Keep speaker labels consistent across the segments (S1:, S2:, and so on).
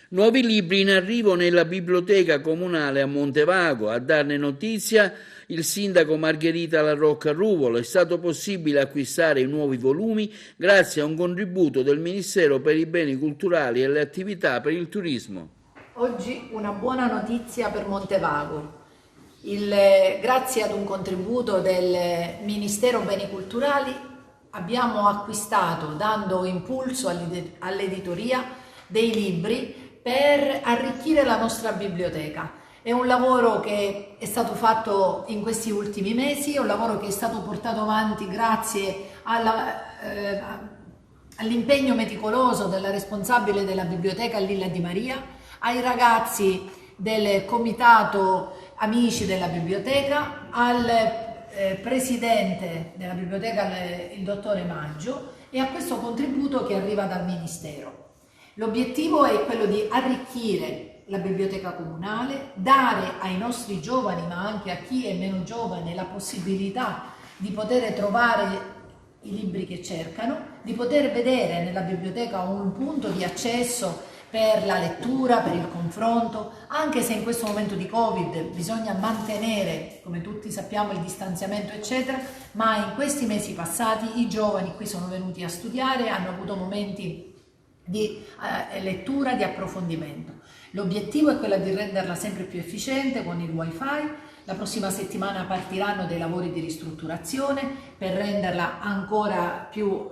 S1: Nuovi libri in arrivo nella biblioteca comunale a Montevago. A darne notizia il sindaco Margherita La Rocca Ruvolo. È stato possibile acquistare i nuovi volumi grazie a un contributo del Ministero per i Beni Culturali e le Attività per il Turismo.
S2: Oggi una buona notizia per Montevago. Grazie ad un contributo del Ministero Beni Culturali abbiamo acquistato, dando impulso all'editoria, dei libri per arricchire la nostra biblioteca. È un lavoro che è stato fatto in questi ultimi mesi, è un lavoro che è stato portato avanti grazie all'impegno meticoloso della responsabile della biblioteca Lilla Di Maria, ai ragazzi del comitato Amici della biblioteca, al presidente della biblioteca, il dottore Maggio, e a questo contributo che arriva dal Ministero. L'obiettivo è quello di arricchire la biblioteca comunale, dare ai nostri giovani, ma anche a chi è meno giovane, la possibilità di poter trovare i libri che cercano, di poter vedere nella biblioteca un punto di accesso per la lettura, per il confronto, anche se in questo momento di Covid bisogna mantenere, come tutti sappiamo, il distanziamento eccetera, ma in questi mesi passati i giovani qui sono venuti a studiare, hanno avuto momenti di lettura, di approfondimento. L'obiettivo è quello di renderla sempre più efficiente con il wifi. La prossima settimana partiranno dei lavori di ristrutturazione per renderla ancora più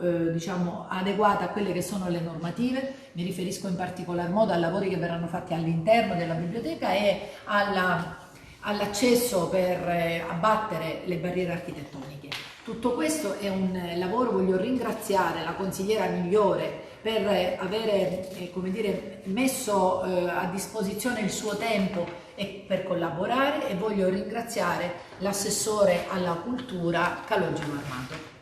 S2: adeguata a quelle che sono le normative. Mi riferisco in particolar modo ai lavori che verranno fatti all'interno della biblioteca e all'accesso per abbattere le barriere architettoniche. Tutto questo è un lavoro, voglio ringraziare la consigliera Migliore per avere messo a disposizione il suo tempo e per collaborare, e voglio ringraziare l'assessore alla cultura Calogero Armato.